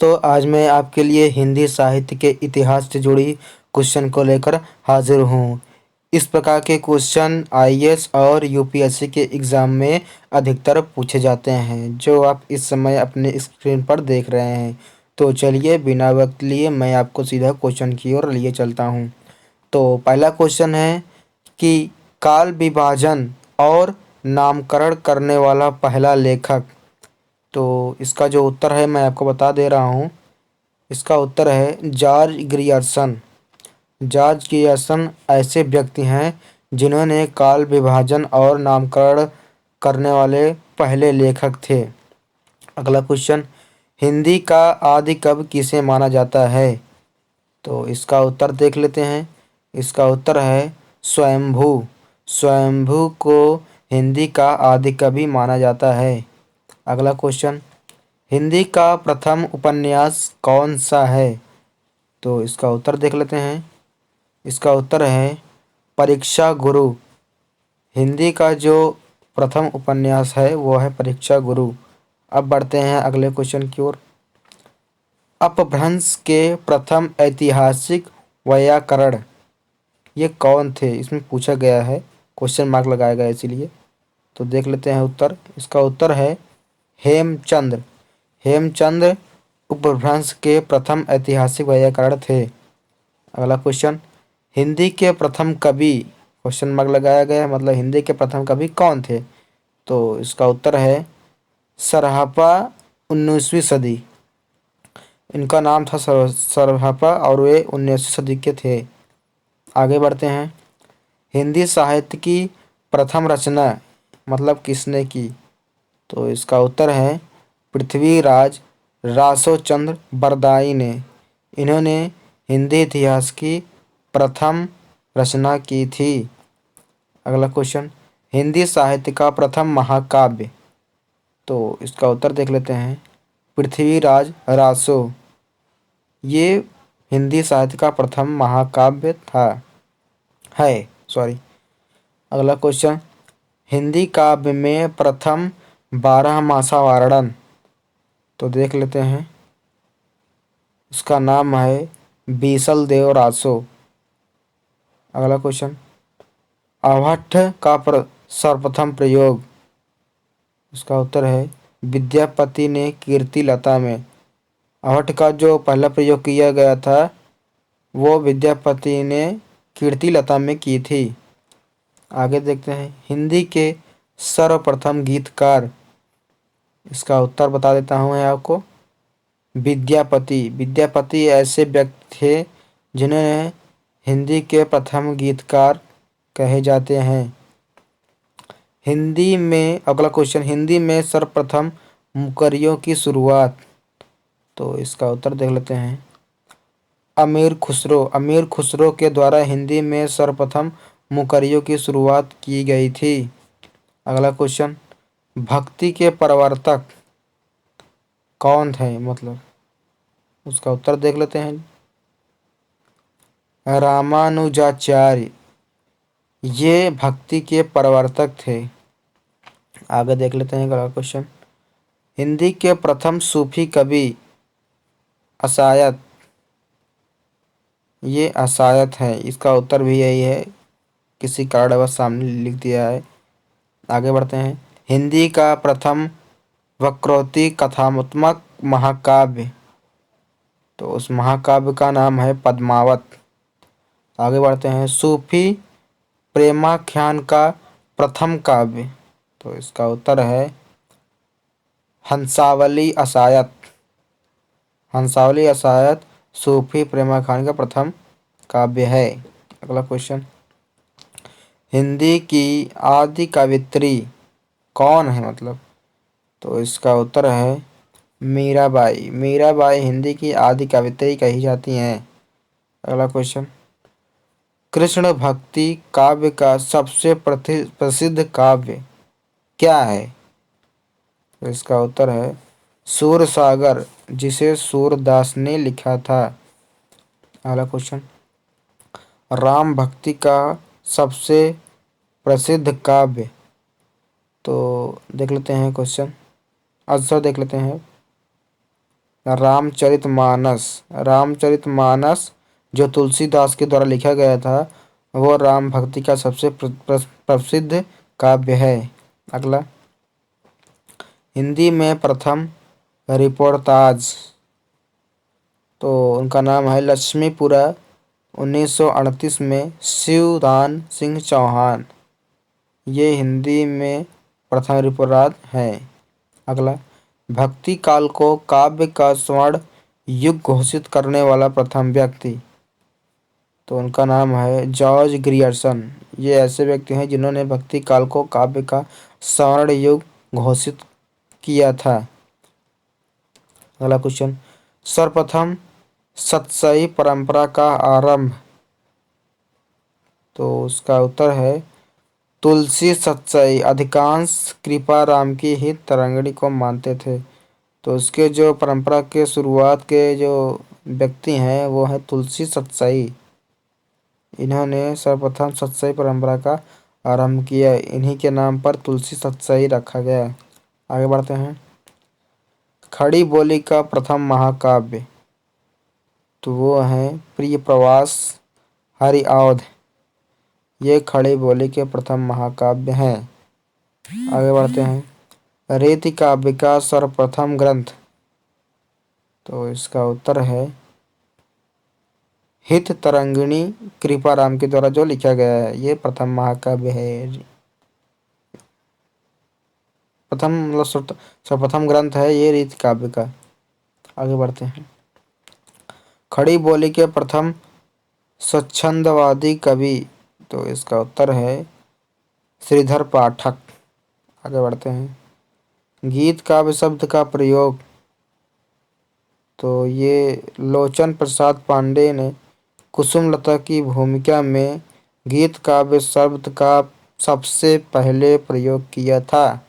दोस्तों, आज मैं आपके लिए हिंदी साहित्य के इतिहास से जुड़ी क्वेश्चन को लेकर हाजिर हूँ। इस प्रकार के क्वेश्चन आईएएस और यूपीएससी के एग्ज़ाम में अधिकतर पूछे जाते हैं, जो आप इस समय अपने स्क्रीन पर देख रहे हैं। तो चलिए बिना वक्त लिए मैं आपको सीधा क्वेश्चन की ओर लिए चलता हूँ। तो पहला क्वेश्चन है कि काल विभाजन और नामकरण करने वाला पहला लेखक। तो इसका जो उत्तर है मैं आपको बता दे रहा हूँ। इसका उत्तर है जॉर्ज ग्रियर्सन। जॉर्ज ग्रियर्सन ऐसे व्यक्ति हैं जिन्होंने काल विभाजन और नामकरण करने वाले पहले लेखक थे। अगला क्वेश्चन, हिंदी का आदि कवि किसे माना जाता है? तो इसका उत्तर देख लेते हैं। इसका उत्तर है स्वयंभू। स्वयंभू को हिंदी का आदि कवि माना जाता है। अगला क्वेश्चन, हिंदी का प्रथम उपन्यास कौन सा है? तो इसका उत्तर देख लेते हैं। इसका उत्तर है परीक्षा गुरु। हिंदी का जो प्रथम उपन्यास है वो है परीक्षा गुरु। अब बढ़ते हैं अगले क्वेश्चन की ओर। अपभ्रंश के प्रथम ऐतिहासिक वैयाकरण ये कौन थे? इसमें पूछा गया है, क्वेश्चन मार्क लगाया गया इसीलिए। तो देख लेते हैं उत्तर। इसका उत्तर है हेमचंद्र। हेमचंद्र उपभ्रंश के प्रथम ऐतिहासिक वैयाकरण थे। अगला क्वेश्चन, हिंदी के प्रथम कवि, क्वेश्चन मार्क लगाया गया है, मतलब हिंदी के प्रथम कवि कौन थे? तो इसका उत्तर है सरहपा, 19वीं सदी। इनका नाम था सरहपा और वे 19वीं सदी के थे। आगे बढ़ते हैं। हिंदी साहित्य की प्रथम रचना मतलब किसने की? तो इसका उत्तर है पृथ्वीराज रासोचंद्र बरदाई ने। इन्होंने हिंदी इतिहास की प्रथम रचना की थी। अगला क्वेश्चन, हिंदी साहित्य का प्रथम महाकाव्य। तो इसका उत्तर देख लेते हैं। पृथ्वीराज रासो ये हिंदी साहित्य का प्रथम महाकाव्य था है सॉरी। अगला क्वेश्चन, हिंदी काव्य में प्रथम 12मासा वर्णन। तो देख लेते हैं। उसका नाम है बीसल देव रासो। अगला क्वेश्चन, आभट्ट का सर्वप्रथम प्रयोग। इसका उत्तर है विद्यापति ने कीर्तिलता में। आभट्ट का जो पहला प्रयोग किया गया था वो विद्यापति ने कीर्तिलता में की थी। आगे देखते हैं। हिंदी के सर्वप्रथम गीतकार। इसका उत्तर बता देता हूँ मैं आपको। विद्यापति। विद्यापति ऐसे व्यक्ति थे जिन्हें हिंदी के प्रथम गीतकार कहे जाते हैं। हिंदी में अगला क्वेश्चन, हिंदी में सर्वप्रथम मुकरियों की शुरुआत। तो इसका उत्तर देख लेते हैं। अमीर खुसरो। अमीर खुसरो के द्वारा हिंदी में सर्वप्रथम मुकरियों की शुरुआत की गई थी। अगला क्वेश्चन, भक्ति के प्रवर्तक कौन थे? मतलब उसका उत्तर देख लेते हैं। रामानुजाचार्य ये भक्ति के प्रवर्तक थे। आगे देख लेते हैं अगला क्वेश्चन, हिंदी के प्रथम सूफी कवि असायत। ये असायत है। इसका उत्तर भी यही है, किसी कारणवश सामने लिख दिया है। आगे बढ़ते हैं। हिंदी का प्रथम वक्रोक्ति कथात्मक महाकाव्य। तो उस महाकाव्य का नाम है पद्मावत। आगे बढ़ते हैं। सूफी प्रेमाख्यान का प्रथम काव्य। तो इसका उत्तर है हंसावली असायत। हंसावली असायत सूफी प्रेमाख्यान का प्रथम काव्य है। अगला क्वेश्चन, हिंदी की आदि कवित्री कौन है? मतलब तो इसका उत्तर है मीराबाई। मीराबाई हिंदी की आदि कवित्री कही जाती हैं। अगला क्वेश्चन, कृष्ण भक्ति काव्य का सबसे प्रसिद्ध काव्य क्या है? तो इसका उत्तर है सूरसागर, जिसे सूरदास ने लिखा था। अगला क्वेश्चन, राम भक्ति का सबसे प्रसिद्ध काव्य। तो देख लेते हैं क्वेश्चन, आंसर देख लेते हैं। रामचरितमानस। रामचरितमानस जो तुलसीदास के द्वारा लिखा गया था, वो राम भक्ति का सबसे प्रसिद्ध काव्य है। अगला, हिंदी में प्रथम रिपोर्टाज, तो उनका नाम है लक्ष्मीपुरा, 1938 में शिवदान सिंह चौहान। ये हिंदी में प्रथम रिपोर्टाज है। अगला, भक्ति काल को काव्य का स्वर्ण युग घोषित करने वाला प्रथम व्यक्ति, तो उनका नाम है जॉर्ज ग्रियर्सन। ये ऐसे व्यक्ति हैं जिन्होंने भक्ति काल को काव्य का स्वर्ण युग घोषित किया था। अगला क्वेश्चन, सर्वप्रथम सतसई परंपरा का आरंभ, तो उसका उत्तर है तुलसी सतसई। अधिकांश कृपाराम की ही तरंगिणी को मानते थे, तो उसके जो परंपरा के शुरुआत के जो व्यक्ति हैं वो है तुलसी सतसई। इन्होंने सर्वप्रथम सतसई परंपरा का आरंभ किया, इन्हीं के नाम पर तुलसी सतसई रखा गया। आगे बढ़ते हैं, खड़ी बोली का प्रथम महाकाव्य, तो वो है प्रिय प्रवास हरिऔध। ये खड़ी बोली के प्रथम महाकाव्य हैं। आगे बढ़ते हैं, रेति काव्य का सर्वप्रथम ग्रंथ, तो इसका उत्तर है हित तरंगिणी, कृपाराम के द्वारा जो लिखा गया है, ये प्रथम महाकाव्य है। प्रथम मतलब सर्वप्रथम ग्रंथ है ये रीति काव्य का। आगे बढ़ते हैं, खड़ी बोली के प्रथम स्वच्छंदवादी कवि, तो इसका उत्तर है श्रीधर पाठक। आगे बढ़ते हैं, गीत काव्य शब्द का प्रयोग, तो ये लोचन प्रसाद पांडे ने कुसुमलता की भूमिका में गीत काव्य शब्द का सबसे पहले प्रयोग किया था।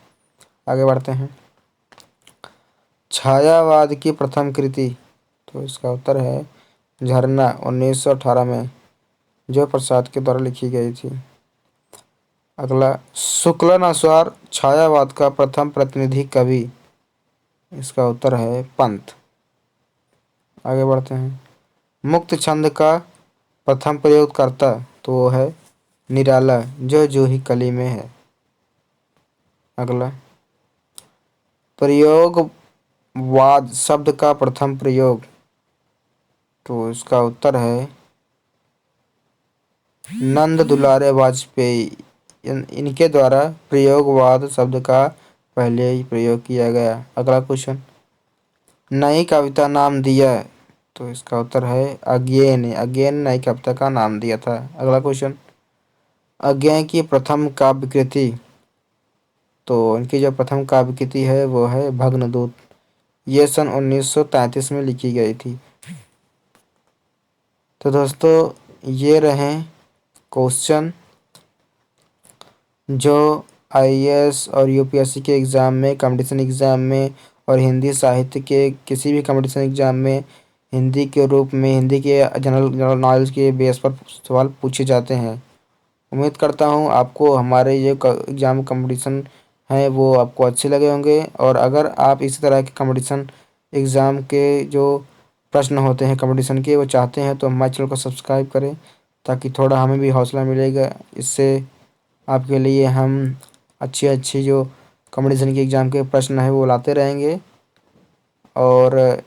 आगे बढ़ते हैं, छायावाद की प्रथम कृति, तो इसका उत्तर है झरना, 1918 में जो प्रसाद के द्वारा लिखी गई थी। अगला, शुक्लानुसार छायावाद का प्रथम प्रतिनिधि कवि, इसका उत्तर है पंत। आगे बढ़ते हैं, मुक्त छंद का प्रथम प्रयोगकर्ता, तो वो है निराला जो जूही कली में है। अगला, प्रयोगवाद शब्द का प्रथम प्रयोग, तो इसका उत्तर है नंद दुलारे वाजपेयी। इनके द्वारा प्रयोगवाद शब्द का पहले ही प्रयोग किया गया। अगला क्वेश्चन, नई कविता नाम दिया, तो इसका उत्तर है अज्ञेय ने। अज्ञेय ने नई कविता का नाम दिया था। अगला क्वेश्चन, अज्ञेय की प्रथम काव्य कृति, तो उनकी जो प्रथम काव्य कृति है वो है भग्नदूत। ये सन 1933 में लिखी गई थी। तो दोस्तों ये रहे क्वेश्चन जो आईएएस और यूपीएससी के एग्ज़ाम में, कंपटीशन एग्ज़ाम में और हिंदी साहित्य के किसी भी कंपटीशन एग्ज़ाम में हिंदी के रूप में, हिंदी के जनरल नॉलेज के बेस पर सवाल पूछे जाते हैं। उम्मीद करता हूँ आपको हमारे ये एग्ज़ाम कंपटीशन हैं वो आपको अच्छे लगे होंगे। और अगर आप इसी तरह के कंपटीशन एग्ज़ाम के जो प्रश्न होते हैं कंपटीशन के वो चाहते हैं तो हमारे चैनल को सब्सक्राइब करें, ताकि थोड़ा हमें भी हौसला मिलेगा। इससे आपके लिए हम अच्छी अच्छी जो कंपटीशन के एग्ज़ाम के प्रश्न हैं वो लाते रहेंगे। और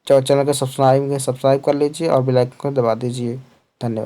चैनल को सब्सक्राइब कर लीजिए और बेल आइकन को दबा दीजिए। धन्यवाद।